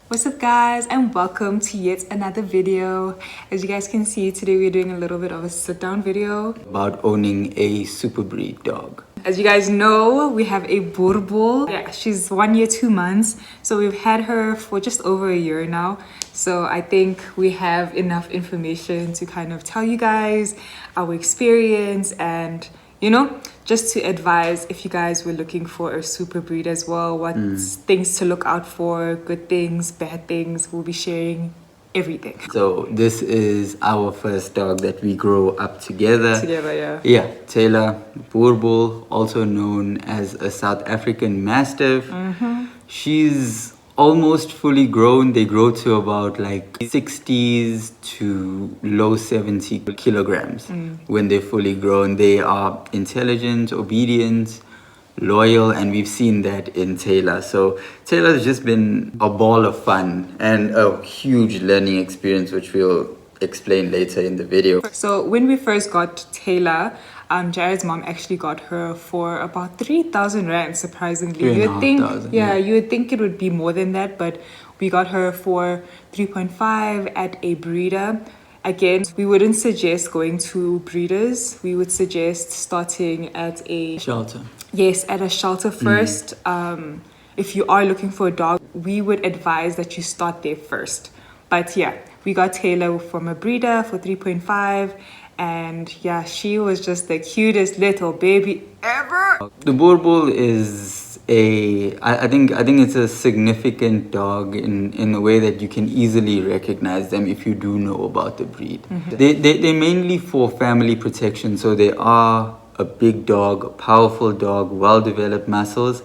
What's up guys, and welcome to yet another video. As you guys can see, today we're doing a little bit of a sit down video about owning a super breed dog. As you guys know, we have a Boerboel. Yeah, she's 1 year 2 months, so we've had her for just over a year now. So I think we have enough information to kind of tell you guys our experience and, you know, just to advise if you guys were looking for a super breed as well, what things to look out for, good things, bad things. We'll be sharing everything. So this is our first dog that we grow up together. Yeah, Tayla, Boerboel, also known as a South African mastiff. She's almost fully grown. They grow to about like 60s to low 70 kilograms when they're fully grown. They are intelligent, obedient, loyal, and we've seen that in Tayla. So Tayla's just been a ball of fun and a huge learning experience, which we'll explain later in the video. So when we first got Tayla, Jared's mom actually got her for about 3,000 rand, surprisingly. You would think, you would think it would be more than that, but we got her for 3.5 at a breeder. Again, we wouldn't suggest going to breeders. We would suggest starting at a shelter. Yes, at a shelter first. If you are looking for a dog, we would advise that you start there first. But yeah, we got Tayla from a breeder for 3.5. And yeah, she was just the cutest little baby ever. The Boerboel is I think it's a significant dog in a way that you can easily recognize them if you do know about the breed. They're mainly for family protection, so they are a big dog, a powerful dog, well-developed muscles,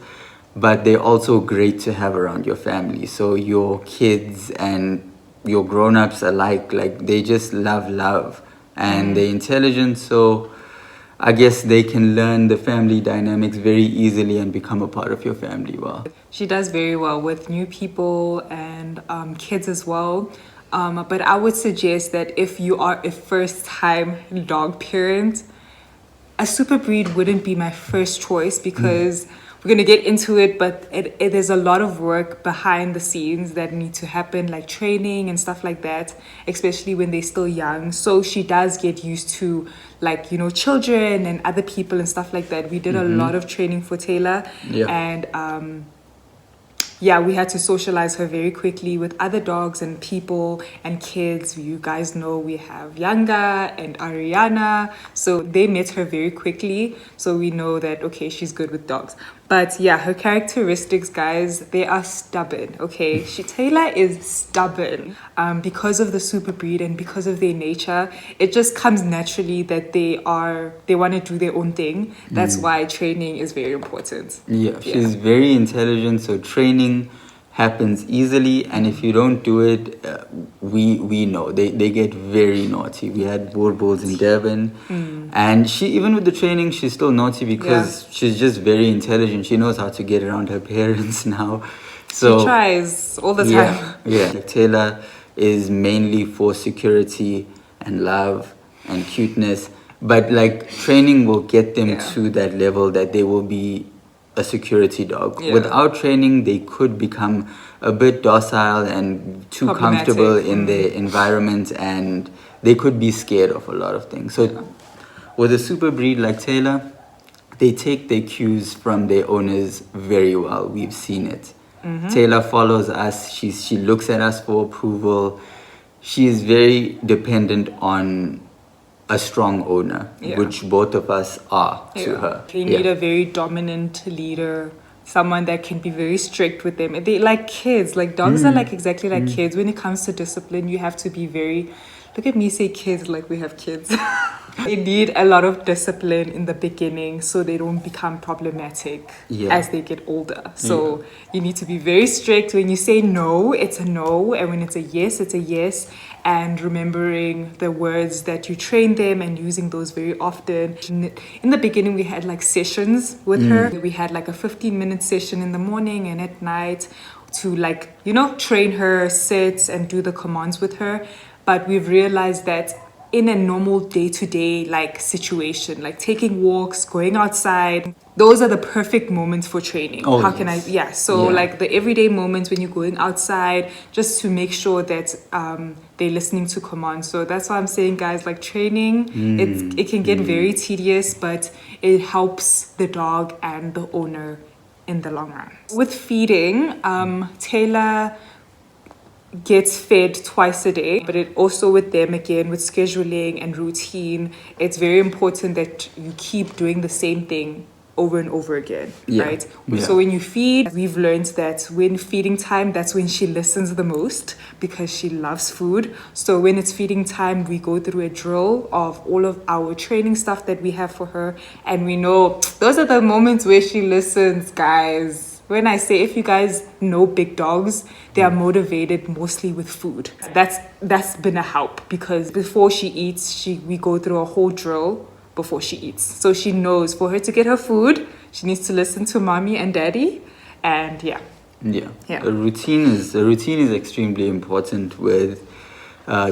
but they're also great to have around your family. So your kids and your grown-ups alike, like they just love. And they're intelligent, so I guess they can learn the family dynamics very easily and become a part of your family well. She does very well with new people and kids as well. But I would suggest that if you are a first-time dog parent, a super breed wouldn't be my first choice because we're going to get into it, but it is a lot of work behind the scenes that need to happen, like training and stuff like that, especially when they're still young. So she does get used to, like, you know, children and other people and stuff like that. We did a lot of training for Tayla, and yeah, we had to socialize her very quickly with other dogs and people and kids. You guys know we have Yanga and Ariana, so they met her very quickly. So we know that, okay, she's good with dogs. But yeah, her characteristics, guys, they are stubborn, okay? Tayla is stubborn because of the super breed and because of their nature. It just comes naturally that they want to do their own thing. That's why training is very important. Yeah, she's very intelligent, so training happens easily, and if you don't do it, we know they get very naughty. We had Boerboels in Durban, and she, even with the training, she's still naughty because she's just very intelligent. She knows how to get around her parents now, so she tries all the time. Tayla is mainly for security and love and cuteness, but like training will get them to that level that they will be a security dog. Without training, they could become a bit docile and too comfortable in their environment, and they could be scared of a lot of things. So with a super breed like Tayla, they take their cues from their owners very well. We've seen it. Tayla follows us. She looks at us for approval. She is very dependent on a strong owner, which both of us are to her. They need a very dominant leader, someone that can be very strict with them. They like kids, like dogs are like exactly like kids. When it comes to discipline, you have to be very, look at me say kids like we have kids. They need a lot of discipline in the beginning so they don't become problematic as they get older. So you need to be very strict. When you say no, it's a no, and when it's a yes, it's a yes. And remembering the words that you train them and using those very often. In the beginning, we had like sessions with her. We had like a 15-minute session in the morning and at night to, like, you know, train her, sit and do the commands with her. But we've realized that in a normal day-to-day like situation, like taking walks, going outside. Those are the perfect moments for training. Oh, How can I? yes. Yeah. So Yeah. like the everyday moments when you're going outside, just to make sure that they're listening to commands. So that's why I'm saying, guys, like training, it can get very tedious, but it helps the dog and the owner in the long run. With feeding, Taylor gets fed twice a day, but it also with them again with scheduling and routine, it's very important that you keep doing the same thing over and over again, Yeah. right? Yeah. So when you feed, we've learned that when feeding time, that's when she listens the most because she loves food. So when it's feeding time, we go through a drill of all of our training stuff that we have for her, and we know those are the moments where she listens, guys. When I say, if you guys know big dogs, they are motivated mostly with food. That's been a help, because before she eats, we go through a whole drill before she eats. So she knows for her to get her food, she needs to listen to mommy and daddy. And yeah. A routine is extremely important with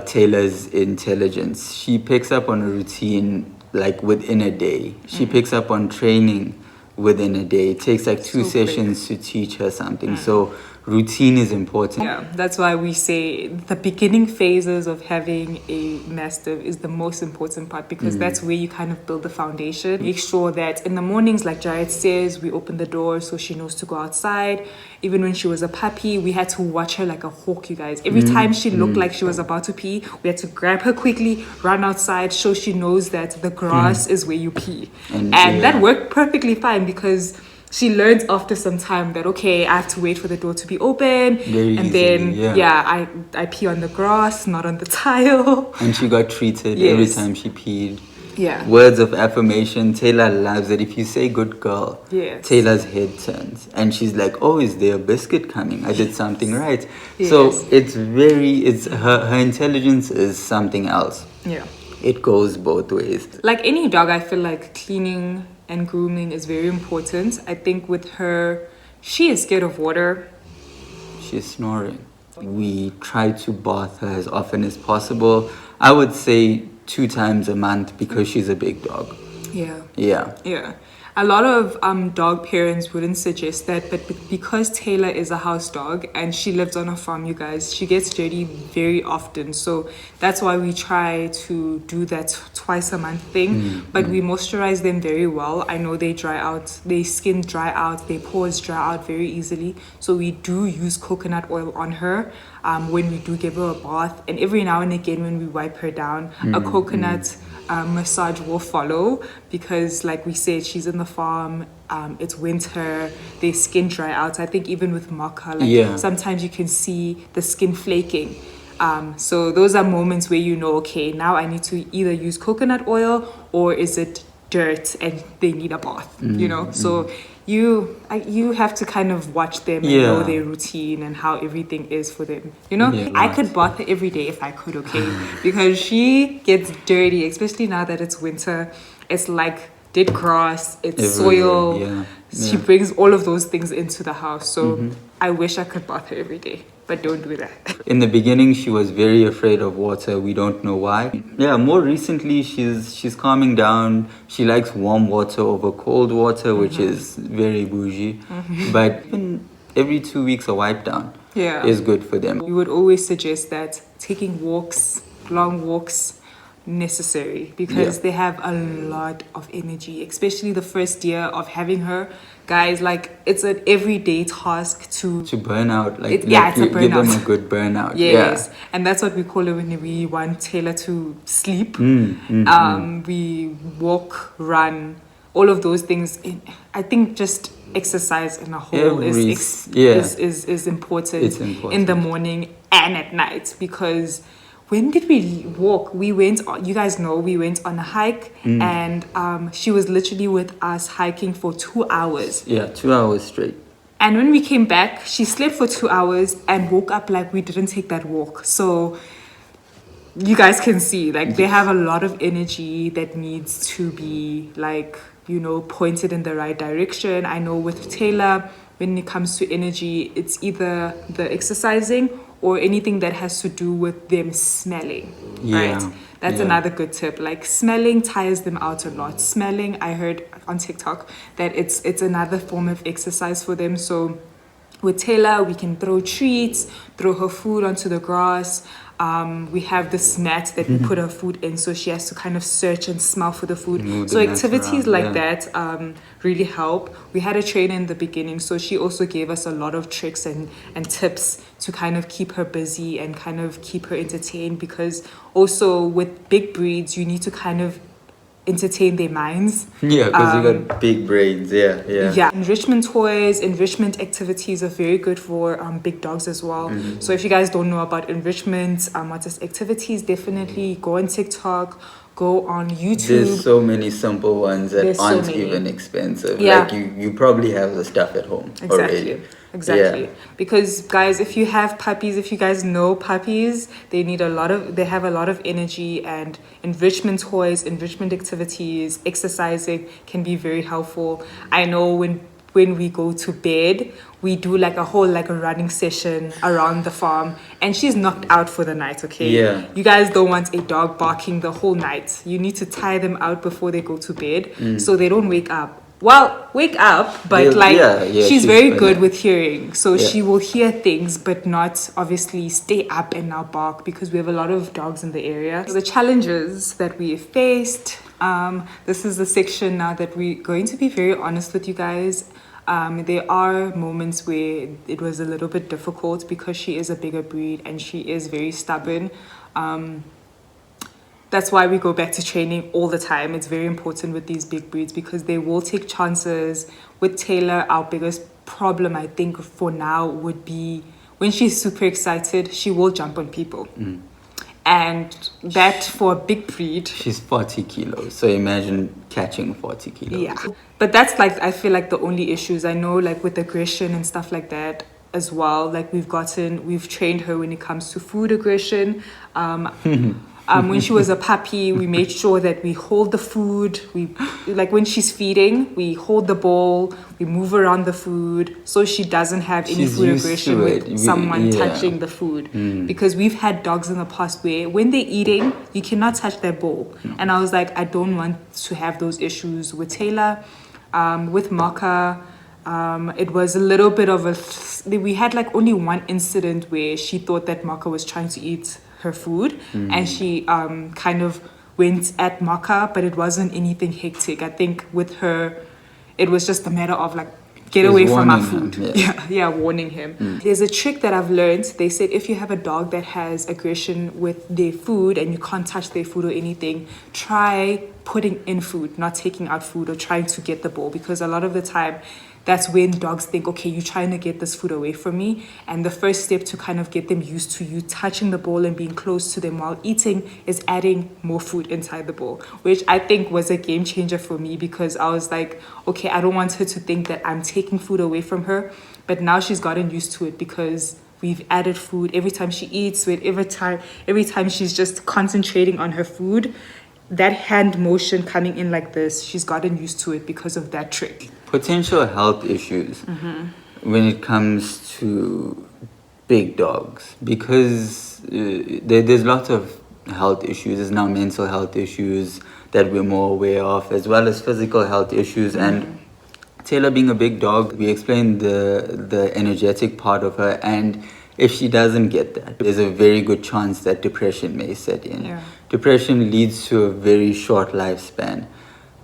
Taylor's intelligence. She picks up on a routine like within a day. She picks up on training within a day. It takes like two sessions to teach her something. So routine is important. Yeah, that's why we say the beginning phases of having a mastiff is the most important part, because that's where you kind of build the foundation. Make sure that in the mornings, like Jared says, we open the door so she knows to go outside. Even when she was a puppy, we had to watch her like a hawk, you guys. Every time she looked like she was about to pee, we had to grab her quickly, run outside, so she knows that the grass is where you pee. And that worked perfectly fine, because she learns after some time that, okay, I have to wait for the door to be open. I pee on the grass, not on the tile. And she got treated every time she peed. Yeah. Words of affirmation. Taylor loves it. If you say good girl, Taylor's head turns. And she's like, oh, is there a biscuit coming? I did something right. Yes. So it's her intelligence is something else. Yeah. It goes both ways. Like any dog, I feel like cleaning and grooming is very important. I think with her, she is scared of water. She's snoring. We try to bath her as often as possible. I would say 2 times a month, because she's a big dog. Yeah. A lot of dog parents wouldn't suggest that, but because Tayla is a house dog and she lives on a farm, you guys, she gets dirty very often. So that's why we try to do that twice a month thing. But we moisturize them very well. I know they dry out, their skin dry out, their pores dry out very easily. So we do use coconut oil on her when we do give her a bath. And every now and again when we wipe her down, a coconut massage will follow, because like we said, she's in the farm, it's winter, their skin dry out. I think even with Maka, sometimes you can see the skin flaking. So those are moments where you know, okay, now I need to either use coconut oil, or is it dirt and they need a bath, you know? So you have to kind of watch them and know their routine and how everything is for them, you know? I could bath her every day if I could, okay? Because she gets dirty, especially now that it's winter. It's like dead grass, it's soil. She brings all of those things into the house. So I wish I could bath her every day, but don't do that. In the beginning, she was very afraid of water. We don't know why. More recently, she's calming down. She likes warm water over cold water, which is very bougie. But even every 2 weeks, a wipe down is good for them. We would always suggest that taking walks, long walks, necessary, because they have a lot of energy, especially the first year of having her. Guys, like, it's an everyday task to burn out. It's a burnout. Give them a good burnout. Yes, and that's what we call it when we want Taylor to sleep. We walk, run, all of those things. I think just exercise in a whole is important. It's important in the morning and at night, because when did we walk? We went on, you guys know, we went on a hike, and she was literally with us hiking for 2 hours. 2 hours straight. And when we came back, she slept for 2 hours and woke up like we didn't take that walk. So you guys can see, like, they have a lot of energy that needs to be, like, you know, pointed in the right direction. I know with Tayla, when it comes to energy, it's either the exercising or anything that has to do with them smelling, right? That's another good tip. Like smelling tires them out a lot. Smelling, I heard on TikTok that it's another form of exercise for them. So with Tayla, we can throw treats, throw her food onto the grass. We have this mat that we put her food in, so she has to kind of search and smell for the food. Move So the mat activities around, like that really help. We had a trainer in the beginning, so she also gave us a lot of tricks and tips to kind of keep her busy and kind of keep her entertained, because also with big breeds, you need to kind of entertain their minds. Yeah, because you got big brains. Yeah. Enrichment toys, enrichment activities are very good for big dogs as well. So if you guys don't know about enrichment, what is activities, definitely go on TikTok, go on YouTube. There's so many simple ones that There's aren't so many. even expensive. Yeah. Like you probably have the stuff at home already. Exactly. Yeah. Because guys, if you have puppies, if you guys know puppies, they have a lot of energy, and enrichment toys, enrichment activities, exercising can be very helpful. I know when we go to bed, we do like a whole like a running session around the farm, and she's knocked out for the night, okay? Yeah. You guys don't want a dog barking the whole night. You need to tie them out before they go to bed so they don't wake up. Well, wake up, but she's very good with hearing. So she will hear things, but not obviously stay up and now bark, because we have a lot of dogs in the area. The challenges that we have faced, this is the section now that we're going to be very honest with you guys. There are moments where it was a little bit difficult because she is a bigger breed and she is very stubborn. That's why we go back to training all the time. It's very important with these big breeds because they will take chances. With Tayla, our biggest problem, I think, for now would be when she's super excited, she will jump on people. And that for a big breed... She's 40 kilos, so imagine catching 40 kilos. Yeah. But that's like, I feel like the only issues. I know like with aggression and stuff like that as well. Like we've trained her when it comes to food aggression. When she was a puppy, we made sure that we hold the food. Like when she's feeding, we hold the bowl, we move around the food so she doesn't have any food aggression with someone touching the food. Because we've had dogs in the past where when they're eating, you cannot touch their bowl. And I was like, I don't want to have those issues with Tayla. With Maka, it was a little bit of we had like only one incident where she thought that Maka was trying to eat her food and she kind of went at Maka, but it wasn't anything hectic. I think with her it was just a matter of like, get away from our food. Warning him. There's a trick that I've learned. They said if you have a dog that has aggression with their food and you can't touch their food or anything, try putting in food, not taking out food or trying to get the bowl, because a lot of the time that's when dogs think, okay, you're trying to get this food away from me. And the first step to kind of get them used to you touching the bowl and being close to them while eating is adding more food inside the bowl, which I think was a game changer for me, because I was like, okay, I don't want her to think that I'm taking food away from her. But now she's gotten used to it because we've added food every time she eats, every time she's just concentrating on her food. That hand motion coming in like this, she's gotten used to it because of that trick. Potential health issues when it comes to big dogs, because there's lots of health issues. There's now mental health issues that we're more aware of, as well as physical health issues. And Tayla being a big dog, we explained the energetic part of her, and if she doesn't get that, there's a very good chance that depression may set in. Depression leads to a very short lifespan.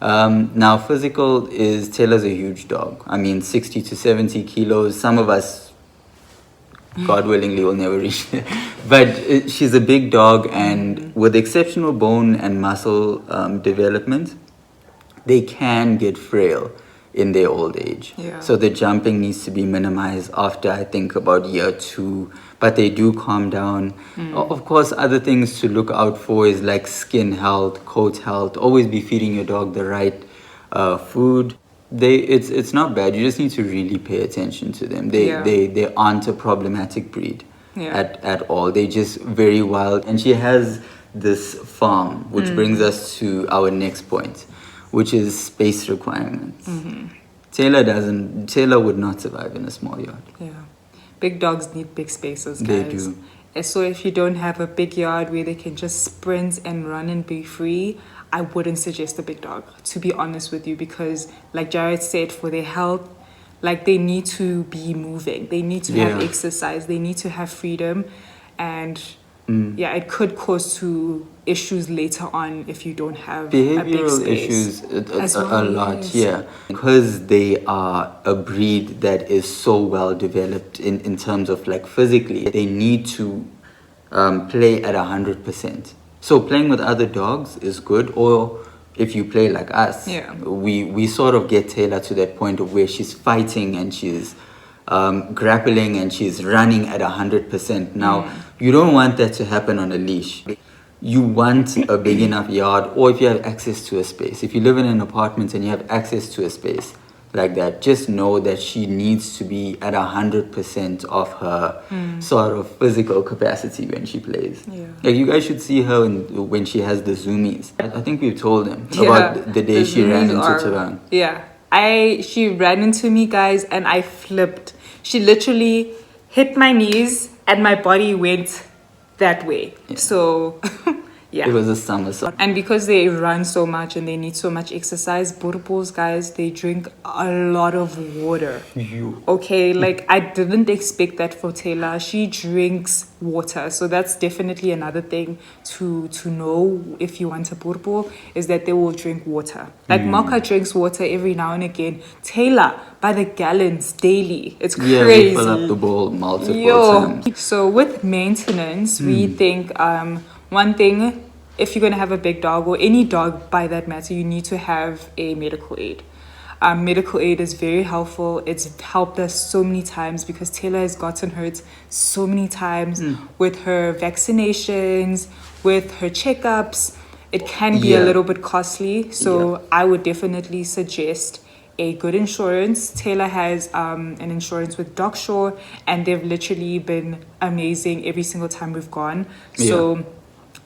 Now, physical is, Tayla's a huge dog. I mean, 60 to 70 kilos. Some of us, God willingly, will never reach there. But she's a big dog, and with exceptional bone and muscle development, they can get frail in their old age. So the jumping needs to be minimized after, I think, about year 2. But they do calm down. Of course, other things to look out for is like skin health, coat health. Always be feeding your dog the right food. It's not bad. You just need to really pay attention to them. They aren't a problematic breed at all. They're just very wild. And she has this farm, which brings us to our next point, which is space requirements. Tayla would not survive in a small yard. big dogs need big spaces, guys. They do. And so if you don't have a big yard where they can just sprint and run and be free, I wouldn't suggest a big dog, to be honest with you, because like Jared said, for their health, like they need to be moving, they need to have Yeah. exercise, they need to have freedom, and yeah, it could cause to issues later on if you don't have a big Behavioral space. issues As a well, lot, yes. yeah, because they are a breed that is so well developed in terms of like physically, they need to play at 100%. So playing with other dogs is good, or if you play like us, Yeah. we sort of get Tayla to that point of where she's fighting and she's grappling and she's running at 100%. Now, you don't want that to happen on a leash. You want a big enough yard, or if you have access to a space. If you live in an apartment and you have access to a space like that, just know that she needs to be at 100% of her sort of physical capacity when she plays. Yeah. Like you guys should see her when she has the zoomies. I think we've told them Yeah, about the day the she ran zoomies into are- Tabang. Yeah, she ran into me, guys, and I flipped. She literally hit my knees, and my body went that way. Yeah. So, yeah. It was a somersault. And because they run so much and they need so much exercise, Boerboels, guys, they drink a lot of water. Okay, like I didn't expect that for Tayla. She drinks water. So that's definitely another thing to know if you want a Boerboel, is that they will drink water. Like Mocha drinks water every now and again. Tayla, by the gallons daily. It's crazy. Yeah, we fill up the bowl multiple times. So with maintenance, we think one thing, if you're going to have a big dog or any dog by that matter, you need to have a medical aid. Medical aid is very helpful. It's helped us so many times because Tayla has gotten hurt so many times with her vaccinations, with her checkups. It can be a Yeah. little bit costly. So I would definitely suggest a good insurance. Tayla has an insurance with Dockshore, and they've literally been amazing every single time we've gone. So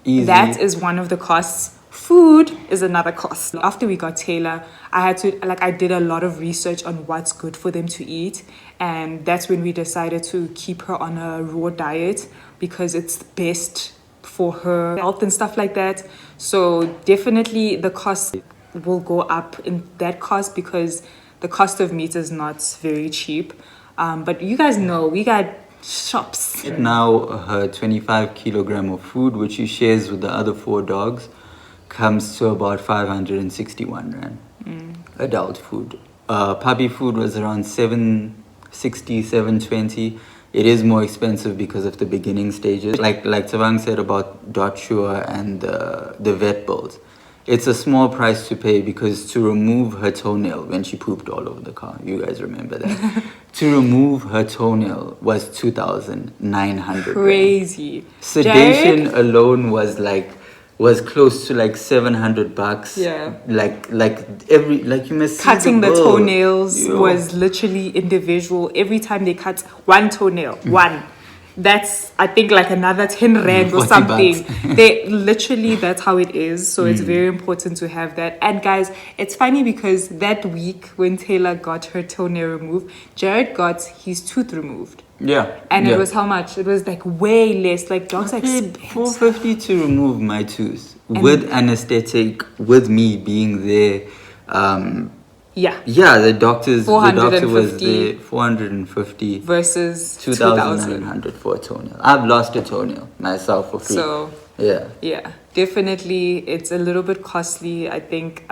Easy. that is one of the costs. Food is another cost. After we got Tayla, I did a lot of research on what's good for them to eat, and that's when we decided to keep her on a raw diet because it's best for her health and stuff like that. So definitely the cost will go up in that cost because the cost of meat is not very cheap. But you guys know we got shops. Now her 25 kilogram of food, which she shares with the other 4 dogs, comes to about 561 rand. Adult food. Puppy food was around 760, 720. It is more expensive because of the beginning stages. Like Tabang said about Dotsure and the vet bills. It's a small price to pay because to remove her toenail when she pooped all over the car, you guys remember that? To remove her toenail was 2,900. Crazy. Sedation Jared? alone was close to like $700. Yeah. Like you must see Cutting the bill. toenails Yo. was literally individual. Every time they cut one toenail, one. That's, I think, like another 10 rand or 40 something. bucks. They literally, that's how it is. So it's very important to have that. And guys, it's funny because that week when Tayla got her toenail removed, Jared got his tooth removed. Yeah. And yeah. it was how much? It was like way less. Like dogs are I paid expensive. $450 to remove my tooth with anesthetic, with me being there. Yeah. Yeah, the doctor was 450 there. 450 versus 2,900 for a toenail. I've lost a toenail myself for free. So yeah, definitely it's a little bit costly. I think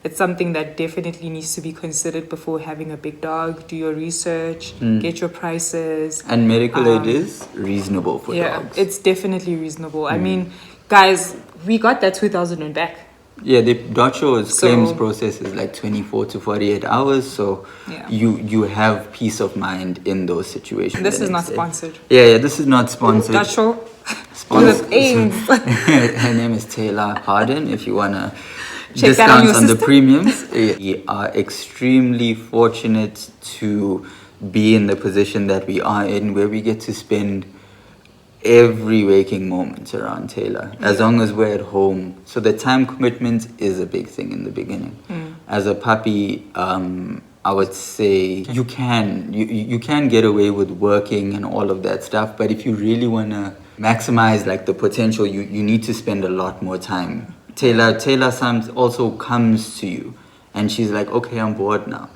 it's something that definitely needs to be considered before having a big dog. Do your research, get your prices. and medical aid is reasonable for dogs. It's definitely reasonable. I mean, guys, we got that 2,000 back. Yeah, the Dotshore's So- claims process is like 24 to 48 hours, so Yeah. you have peace of mind in those situations. This the is not next day. sponsored. Yeah, this is not sponsored. That show. Sponsor- things. Her name is Tayla Harden. If you wanna Check that on discounts your on the system. premiums, we are extremely fortunate to be in the position that we are in, where we get to spend every waking moment around Tayla, as long as we're at home. So the time commitment is a big thing in the beginning. As a puppy, I would say you can get away with working and all of that stuff, but if you really wanna maximize like the potential, you need to spend a lot more time. Taylor some also comes to you, and she's like, okay, I'm bored now,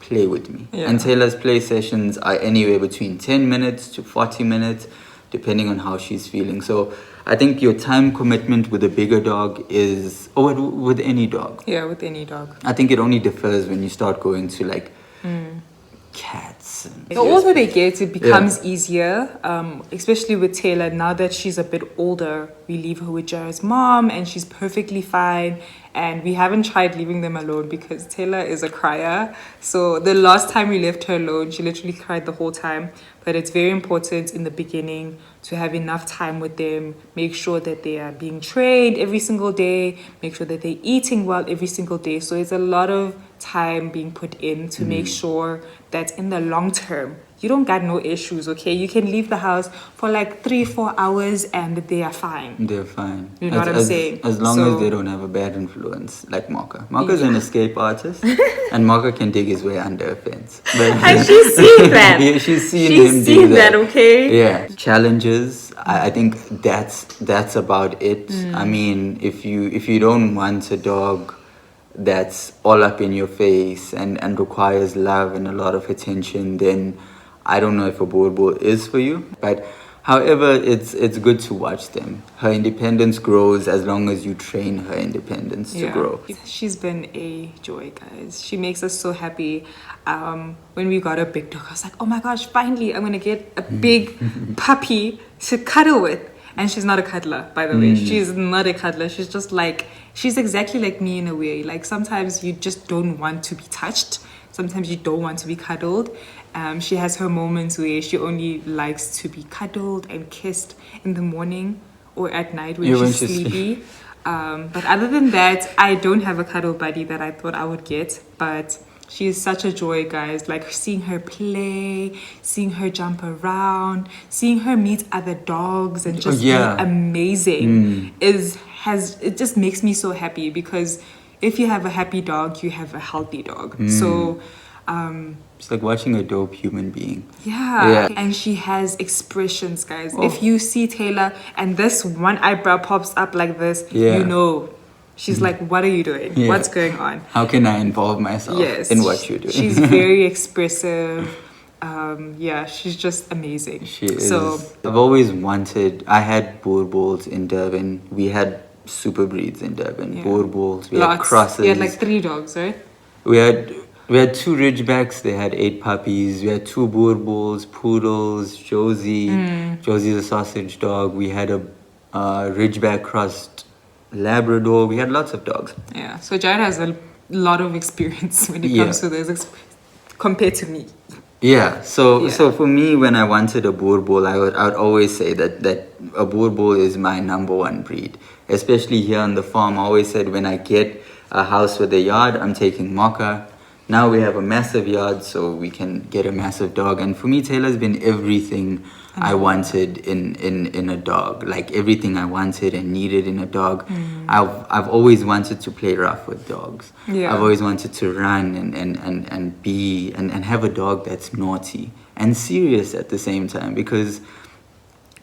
play with me. Yeah. And Taylor's play sessions are anywhere between 10 minutes to 40 minutes, depending on how she's feeling. So I think your time commitment with a bigger dog is, or with any dog. Yeah, with any dog. I think it only differs when you start going to like cats. The older they get, it becomes easier, especially with Taylor. Now that she's a bit older, we leave her with Jared's mom and she's perfectly fine. And we haven't tried leaving them alone because Taylor is a crier. So the last time we left her alone, she literally cried the whole time. But it's very important in the beginning to have enough time with them, make sure that they are being trained every single day, make sure that they're eating well every single day. So it's a lot of time being put in to make sure that in the long term, you don't got no issues, okay? You can leave the house for like 3-4 hours and they are fine. They're fine. You know what I'm saying? As long as they don't have a bad influence, like Mocha. Mocha's an escape artist, and Mocha can dig his way under a fence. But And she's seen that. yeah, she's seen him do that. Okay? Yeah. Challenges. I think that's about it. I mean, if you don't want a dog that's all up in your face and requires love and a lot of attention, then I don't know if a Boerboel is for you. But however, it's good to watch them. Her independence grows as long as you train her independence to grow. She's been a joy, guys. She makes us so happy. When we got a big dog, I was like, oh my gosh, finally I'm gonna get a big puppy to cuddle with. And she's not a cuddler, by the way. She's not a cuddler. She's just like, she's exactly like me in a way. Like sometimes you just don't want to be touched. Sometimes you don't want to be cuddled. She has her moments where she only likes to be cuddled and kissed in the morning or at night when she's sleepy. But other than that, I don't have a cuddle buddy that I thought I would get. But she is such a joy, guys. Like seeing her play, seeing her jump around, seeing her meet other dogs and just be amazing it just makes me so happy, because if you have a happy dog, you have a healthy dog. So it's like watching a dope human being. Yeah. And she has expressions, guys. If you see Taylor and this one eyebrow pops up like this, you know she's like, what are you doing? What's going on? How can I involve myself in what you're doing? She's very expressive. She's just amazing. She is. So I've always wanted, I had Boerboels in Durban. We had super breeds in Durban. Boerboels, we had crosses. We had like 3 dogs, right? We had 2 Ridgebacks. They had 8 puppies. We had 2 Boerboels, poodles, Josie. Josie's a sausage dog. We had a Ridgeback crossed Labrador. We had lots of dogs. Yeah. So Jared has a lot of experience when it comes to this compared to me. Yeah. So for me, when I wanted a Boerboel, I would always say that a Boerboel is my number 1 breed. Especially here on the farm, I always said when I get a house with a yard, I'm taking Mocha. Now we have a massive yard, so we can get a massive dog. And for me, Taylor's been everything I wanted in a dog. Like everything I wanted and needed in a dog. I've always wanted to play rough with dogs. I've always wanted to run and be and have a dog that's naughty and serious at the same time, because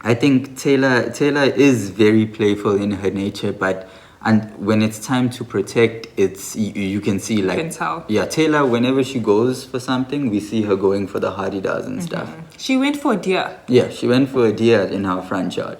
I think Tayla is very playful in her nature, but when it's time to protect, it's you can see, like, you can tell. Yeah, Tayla, whenever she goes for something, we see her going for the hardy-does and stuff. She went for a deer. Yeah, she went for a deer in our front yard.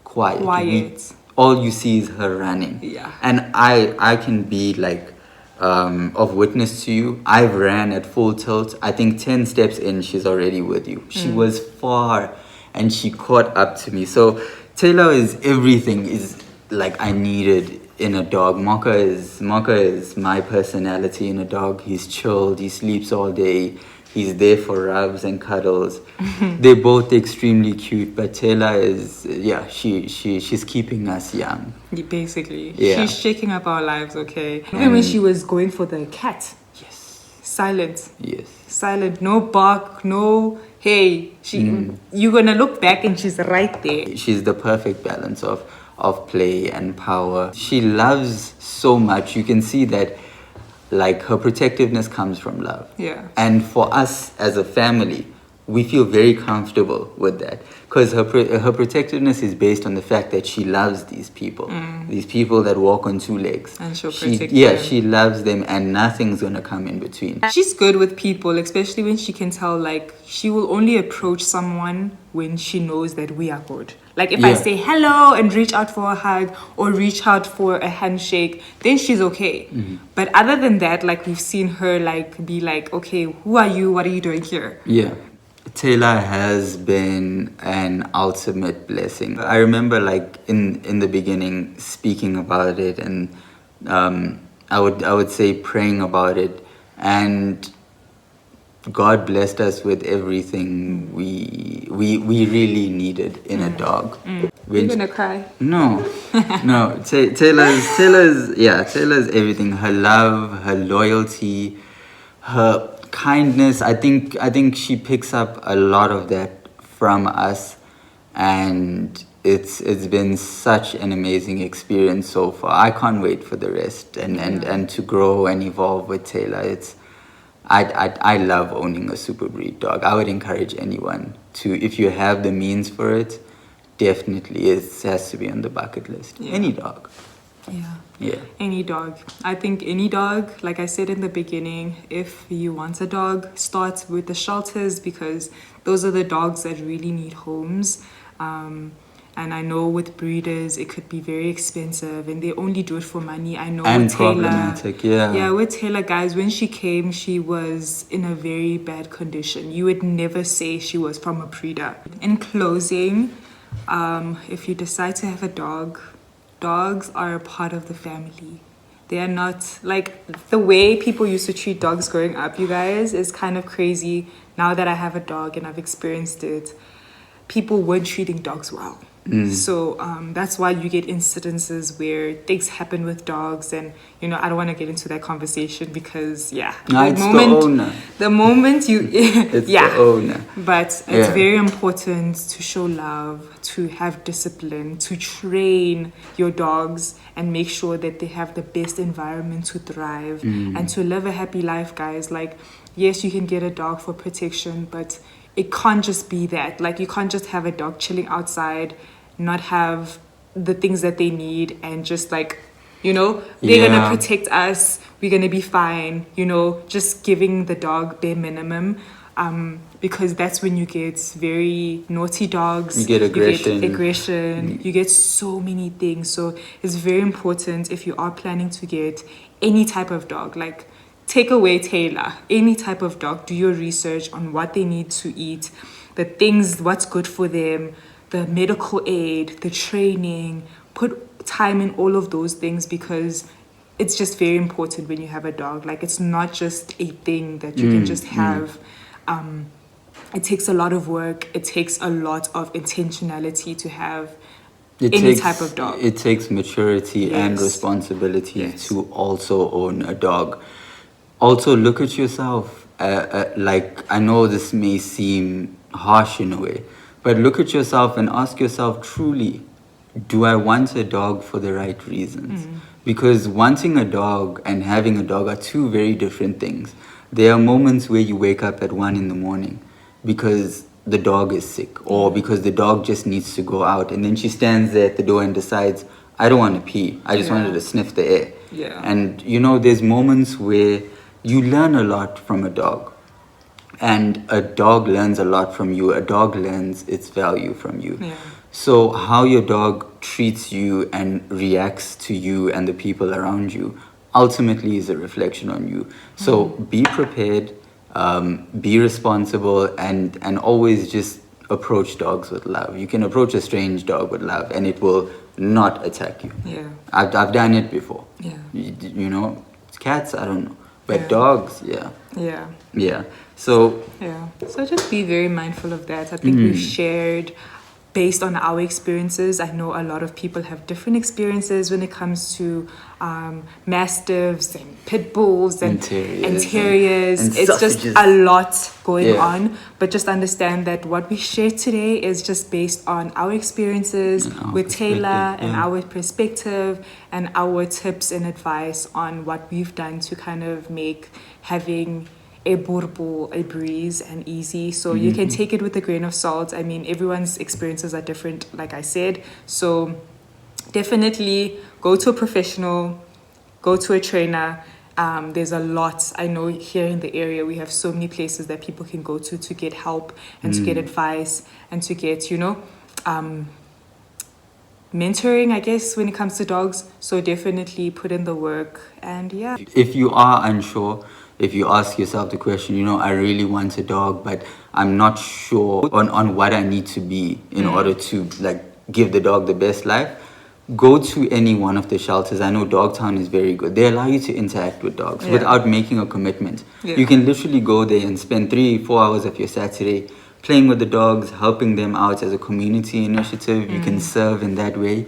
Quiet. All you see is her running. Yeah. And I can be like of witness to you. I've ran at full tilt. I think 10 steps in, she's already with you. She was far and she caught up to me. So Tayla is everything is like I needed in a dog. Mocha is my personality in a dog. He's chilled, he sleeps all day, he's there for rubs and cuddles. They're both extremely cute, but Tayla is she's keeping us young. Basically. She's shaking up our lives, okay? Even when she was going for the cat. Silent. Silent. No bark, no hey. You're gonna look back and she's right there. She's the perfect balance of play and power. She loves so much. You can see that like her protectiveness comes from love. Yeah. And for us as a family, we feel very comfortable with that because her protectiveness is based on the fact that she loves these people that walk on two legs. And she'll she, protect yeah, them. she loves them, and nothing's gonna come in between. She's good with people, especially when she can tell, like, she will only approach someone when she knows that we are good. Like, if I Yeah. say hello and reach out for a hug or reach out for a handshake, then she's okay. But other than that, like, we've seen her, like, be like, okay, who are you? What are you doing here? Yeah. Tayla has been an ultimate blessing. I remember, like, in the beginning speaking about it, and I would say praying about it, and God blessed us with everything we really needed in a dog. You're gonna cry. No, no. Taylor's everything. Her love, her loyalty, her kindness. I think she picks up a lot of that from us, and it's been such an amazing experience so far. I can't wait for the rest and to grow and evolve with Tayla. I love owning a super breed dog. I would encourage anyone to, if you have the means for it, definitely it has to be on the bucket list. Yeah. Any dog. Yeah. Any dog. I think any dog, like I said in the beginning, if you want a dog, start with the shelters because those are the dogs that really need homes. And I know with breeders, it could be very expensive and they only do it for money. I know And with Tayla. problematic, yeah. Yeah, with Tayla, guys, when she came, she was in a very bad condition. You would never say she was from a breeder. In closing, if you decide to have a dog, dogs are a part of the family. They are not like the way people used to treat dogs growing up, you guys, is kind of crazy. Now that I have a dog and I've experienced it, people weren't treating dogs well. So that's why you get incidences where things happen with dogs, and I don't want to get into that conversation because the moment you It's the owner. But it's very important to show love, to have discipline, to train your dogs and make sure that they have the best environment to thrive and to live a happy life, guys. Like, yes, you can get a dog for protection, but it can't just be that. Like, you can't just have a dog chilling outside, not have the things that they need, and just like, they're gonna protect us, we're gonna be fine, just giving the dog bare minimum. Because that's when you get very naughty dogs. You get aggression. You get so many things. So it's very important if you are planning to get any type of dog, like take away Tayla, any type of dog, do your research on what they need to eat, the things, what's good for them, the medical aid, the training, put time in all of those things because it's just very important when you have a dog. Like, it's not just a thing that you can just have. It takes a lot of work. It takes a lot of intentionality to have any type of dog. It takes maturity and responsibility to also own a dog. Also, look at yourself. Like, I know this may seem harsh in a way, but look at yourself and ask yourself truly, do I want a dog for the right reasons? Because wanting a dog and having a dog are two very different things. There are moments where you wake up at 1 a.m. because the dog is sick or because the dog just needs to go out, and then she stands there at the door and decides, I don't want to pee, I just wanted to sniff the air. And there's moments where you learn a lot from a dog, and a dog learns a lot from you. A dog learns its value from you. So how your dog treats you and reacts to you and the people around you ultimately is a reflection on you. So be prepared, be responsible, and always just approach dogs with love. You can approach a strange dog with love and it will not attack you. I've done it before. Cats, I don't know, but dogs, so just be very mindful of that. I think we've shared based on our experiences. I know a lot of people have different experiences when it comes to mastiffs and pit bulls and terriers. And it's sausages. just a lot going Yeah. on. But just understand that what we share today is just based on our experiences And our with Tayla perspective, and yeah. our perspective and our tips and advice on what we've done to kind of make having a boerboel a breeze and easy. So you can take it with a grain of salt. I mean, everyone's experiences are different, like I said. So definitely go to a professional, go to a trainer. There's a lot. I know here in the area we have so many places that people can go to get help and to get advice and to get, mentoring, I guess, when it comes to dogs. So definitely put in the work. And yeah. If you are unsure, if you ask yourself the question, I really want a dog, but I'm not sure on what I need to be in order to give the dog the best life, go to any one of the shelters. I know Dogtown is very good. They allow you to interact with dogs without making a commitment. Yeah. You can literally go there and spend 3-4 hours of your Saturday playing with the dogs, helping them out as a community initiative. You can serve in that way.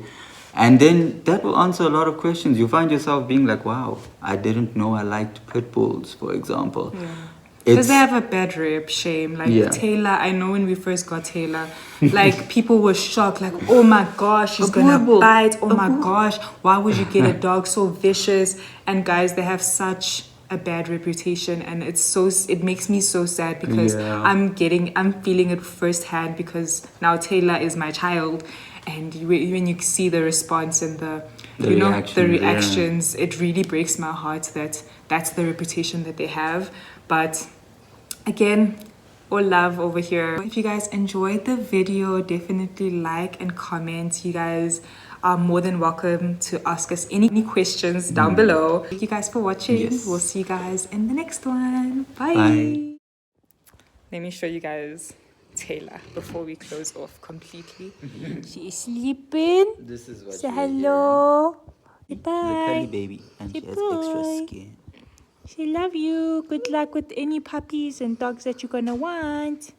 And then that will answer a lot of questions. You find yourself being like, wow, I didn't know I liked pit bulls, for example. Yeah. Because It's they have a bad rep, shame. Like Yeah. Tayla, I know when we first got Tayla, like people were shocked, like, oh my gosh, she's A gonna Boerboel. bite. Oh A my Boerboel. gosh, why would you get a dog so vicious? And guys, they have such a bad reputation, and it makes me so sad because Yeah. I'm feeling it firsthand because now Tayla is my child, and when you see the response and the reactions, it really breaks my heart that that's the reputation that they have. But again, all love over here. If you guys enjoyed the video, definitely like and comment. You guys are more than welcome to ask us any questions down below. Thank you guys for watching. Yes. We'll see you guys in the next one. Bye. Bye. Let me show you guys Tayla before we close off completely. She is sleeping. This is what Say you're hello. hearing. Bye. The curly baby, and Say she has extra bye. skin. She love you. Good luck with any puppies and dogs that you're gonna want.